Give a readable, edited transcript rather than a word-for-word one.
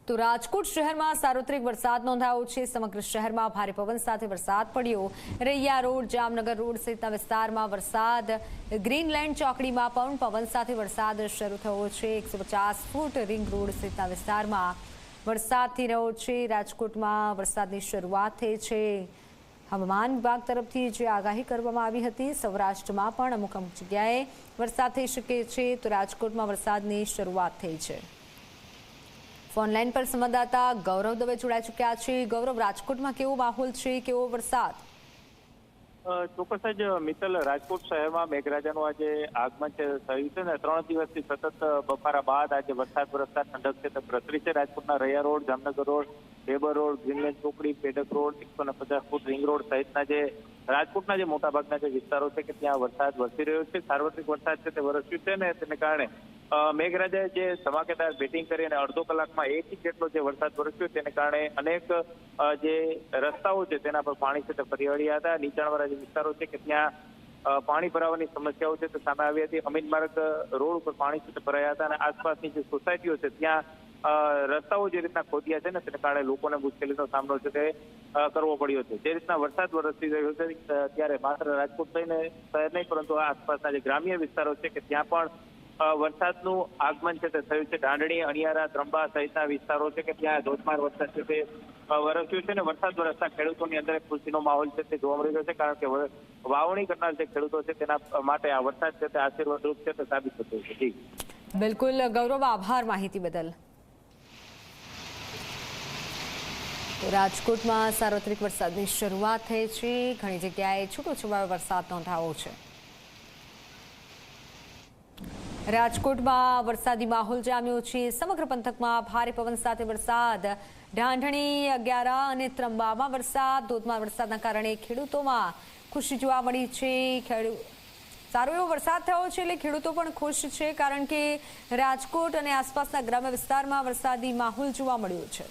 તો રાજકોટ શહેરમાં સાર્વત્રિક વરસાદ નોંધાયો છે। સમગ્ર શહેરમાં ભારે પવન સાથે વરસાદ પડ્યો। રૈયા રોડ, જામનગર રોડ સહિતના વિસ્તારમાં વરસાદ। ગ્રીનલેન્ડ ચોકડીમાં પણ પવન સાથે વરસાદ શરૂ થયો છે। 150 ફૂટ રિંગ રોડ સહિતના વિસ્તારમાં વરસાદ થઈ રહ્યો છે। રાજકોટમાં વરસાદની શરૂઆત થઈ છે। હવામાન વિભાગ તરફથી જે આગાહી કરવામાં આવી હતી, સૌરાષ્ટ્રમાં પણ અમુક જગ્યાએ વરસાદ થઈ શકે છે, તો રાજકોટમાં વરસાદની શરૂઆત થઈ છે। ફોનલાઈન પર સંવાદદાતા ગૌરવ દવે જોડાઈ ચૂક્યા છે। ગૌરવ, રાજકોટમાં કેવો માહોલ છે, કેવો વરસાદ? ચોક્કસ જ મિત્તલ, રાજકોટ શહેરમાં મેઘરાજાનું આજે આગમન થયું છે ને 3 દિવસથી સતત બફારા બાદ આજે વરસાદ વરસતા ઠંડક છે તે પ્રસરી છે। રાજકોટના Raiya road, Jamnagar road, labour road, Greenland ચોકડી, Pedak road, 150 feet ring road સહિતના જે રાજકોટના જે મોટાભાગના જે વિસ્તારો છે કે ત્યાં વરસાદ વરસી રહ્યો છે। સાર્વત્રિક વરસાદ છે તે વરસ્યું છે ને તેને કારણે મેઘરાજાએ જે ધમાકેદાર બેટિંગ કરી અને અડધો કલાકમાં 1 ઇંચ જેટલો જે વરસાદ વરસ્યો તેને કારણે અનેક જે રસ્તાઓ છે તેના પર પાણી છે તે ફરી વળ્યા હતા। નીચાણવાળા જે વિસ્તારો છે કે ત્યાં પાણી ભરાવાની સમસ્યાઓ છે તે સામે આવી હતી। અમીન માર્ગ રોડ ઉપર પાણી છે તે ભરાયા હતા અને આસપાસની જે સોસાયટીઓ છે ત્યાં રસ્તાઓ જે રીતના ખોદ્યા છે ને તેને કારણે લોકોને મુશ્કેલીનો સામનો છે તે કરવો પડ્યો છે। જે રીતના વરસાદ વરસી રહ્યો છે ત્યારે માત્ર રાજકોટ થઈને શહેર નહીં પરંતુ આસપાસના જે ગ્રામ્ય વિસ્તારો છે કે ત્યાં પણ વરસાદનું આગમન છે તે થયું છે। ઢાંડણી, અણિયારા, ત્રંબા સહિતના વિસ્તારો છે કે ત્યાં ધોધમાર વરસાદ છે તે વરસ્યું છે ને વરસાદ વરસતા ખેડૂતોની અંદર એક ખુશીનો માહોલ છે તે જોવા મળી રહ્યો છે, કારણ કે વાવણી કરનાર જે ખેડૂતો છે તેના માટે આ વરસાદ છે તે આશીર્વાદરૂપ છે તે સાબિત થતું છે। જી બિલકુલ ગૌરવ, આભાર માહિતી બદલ। રાજકોટમાં સાર્વત્રિક વરસાદની શરૂઆત થઈ છે। ઘણી જગ્યાએ છૂટોછવાયો વરસાદ નોંધાયો છે। રાજકોટમાં વરસાદી માહોલ જામ્યો છે। સમગ્ર પંથકમાં ભારે પવન સાથે વરસાદ। ઢાંઢણી, અગિયારા અને ત્રંબામાં વરસાદ। ધોધમાર વરસાદના કારણે ખેડૂતોમાં ખુશી જોવા મળી છે। સારો એવો વરસાદ થયો છે એટલે ખેડૂતો પણ ખુશ છે, કારણ કે રાજકોટ અને આસપાસના ગ્રામ્ય વિસ્તારમાં વરસાદી માહોલ જોવા મળ્યો છે।